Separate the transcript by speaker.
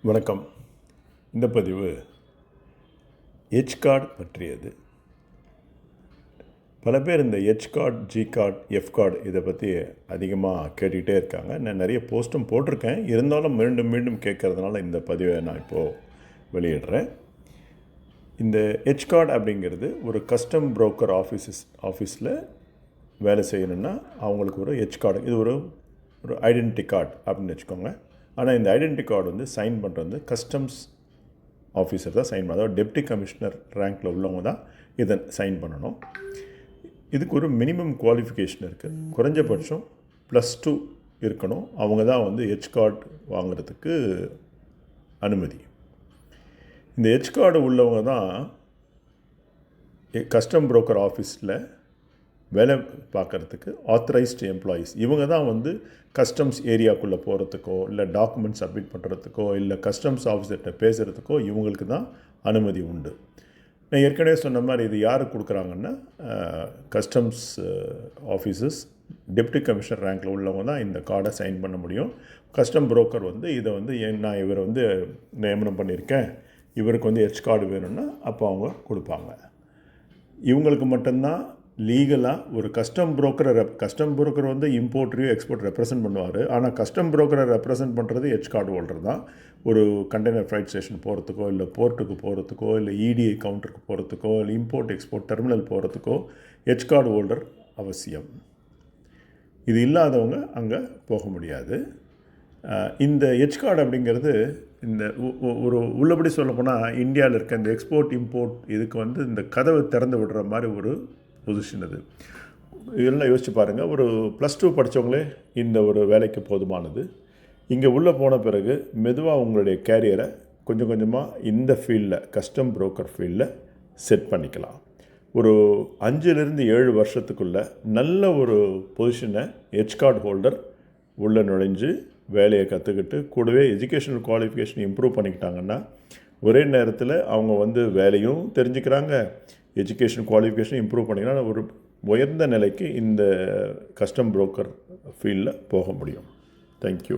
Speaker 1: வணக்கம். இந்த பதிவு எச் கார்டு பற்றியது. பல பேர் இந்த H card, G card, F card இதை பற்றி அதிகமாக கேட்டுக்கிட்டே இருக்காங்க. நான் நிறைய போஸ்ட்டும் போட்டிருக்கேன். இருந்தாலும் மீண்டும் மீண்டும் கேட்குறதுனால இந்த பதிவை நான் இப்போது வெளியிடுறேன். இந்த எச் கார்டு அப்படிங்கிறது ஒரு கஸ்டம் புரோக்கர் ஆஃபீஸில் வேலை செய்யணுன்னா அவங்களுக்கு ஒரு எச் கார்டு, இது ஒரு ஐடென்டிட்டி கார்டு அப்படின்னு வச்சுக்கோங்க. ஆனால் இந்த ஐடென்டிட்டி கார்டு வந்து சைன் பண்ணுறது கஸ்டம்ஸ் ஆஃபீஸர் தான் சைன் பண்ணணும். அதாவது டெப்டி கமிஷனர் ரேங்க்கில் உள்ளவங்க தான் இதை சைன் பண்ணணும். இதுக்கு ஒரு மினிமம் குவாலிஃபிகேஷன் இருக்குது. குறைஞ்சபட்சம் +2 இருக்கணும். அவங்க தான் வந்து எச் கார்டு வாங்கிறதுக்கு அனுமதி. இந்த எச் கார்டு உள்ளவங்க தான் கஸ்டம் புரோக்கர் ஆஃபீஸில் வேலை பார்க்குறதுக்கு ஆத்தரைஸ்டு எம்ப்ளாயீஸ். இவங்க தான் வந்து கஸ்டம்ஸ் ஏரியாக்குள்ளே போகிறதுக்கோ, இல்லை டாக்குமெண்ட் சப்மிட் பண்ணுறதுக்கோ, இல்லை கஸ்டம்ஸ் ஆஃபீஸர்கிட்ட பேசுகிறதுக்கோ இவங்களுக்கு தான் அனுமதி உண்டு. நான் ஏற்கனவே சொன்ன மாதிரி இது யாருக்கு கொடுக்குறாங்கன்னா கஸ்டம்ஸ் ஆஃபீஸர்ஸ், டெப்டி கமிஷனர் ரேங்க்கில் உள்ளவங்க தான் இந்த கார்டை சைன் பண்ண முடியும். கஸ்டம் புரோக்கர் வந்து இதை வந்து நான் இவரை வந்து நியமனம் பண்ணியிருக்கேன், இவருக்கு வந்து எச் கார்டு வேணும்னா அப்போ அவங்க கொடுப்பாங்க. இவங்களுக்கு மட்டும்தான் லீகலாக ஒரு கஸ்டம் புரோக்கர் வந்து இம்போர்ட்டையும் எக்ஸ்போர்ட் ரெப்ரசன்ட் பண்ணுவார். ஆனால் கஸ்டம் புரோக்கரை ரெப்ரசன்ட் பண்ணுறது எச் கார்டு ஹோல்டர் தான். ஒரு கண்டெய்னர் ஃப்ரைட் ஸ்டேஷன் போகிறதுக்கோ, இல்லை போர்ட்டுக்கு போகிறதுக்கோ, இல்லை இடிஐ கவுண்டருக்கு போகிறதுக்கோ, இல்லை இம்போர்ட் எக்ஸ்போர்ட் டெர்மினல் போகிறதுக்கோ எச் கார்டு ஹோல்டர் அவசியம். இது இல்லாதவங்க அங்கே போக முடியாது. இந்த எச் கார்டு அப்படிங்கிறது இந்த ஒரு உள்ளபடி சொல்லப்போனால் இந்தியாவில் இருக்க இந்த எக்ஸ்போர்ட் இம்போர்ட் இதுக்கு வந்து இந்த கதவை திறந்து விடுற மாதிரி ஒரு பொசிஷன். அது இதெல்லாம் யோசிச்சு பாருங்கள். ஒரு +2 படித்தவங்களே இந்த ஒரு வேலைக்கு போதுமானது. இங்கே உள்ளே போன பிறகு மெதுவாக உங்களுடைய கேரியரை கொஞ்சம் கொஞ்சமாக இந்த ஃபீல்டில், கஸ்டம் புரோக்கர் ஃபீல்டில் செட் பண்ணிக்கலாம். ஒரு 5-7 வருஷத்துக்குள்ளே நல்ல ஒரு பொசிஷனை எச் கார்டு ஹோல்டர் உள்ளே நுழைஞ்சு வேலையை கற்றுக்கிட்டு கூடவே எஜுகேஷனல் குவாலிஃபிகேஷன் இம்ப்ரூவ் பண்ணிக்கிட்டாங்கன்னா ஒரே நேரத்தில் அவங்க வந்து வேலையும் தெரிஞ்சுக்கிறாங்க, எஜுகேஷன் குவாலிஃபிகேஷன் இம்ப்ரூவ் பண்ணிங்கன்னா ஒரு உயர்ந்த நிலைக்கு இந்த கஸ்டம் புரோக்கர் ஃபீல்டில் போக முடியும். தேங்க்யூ.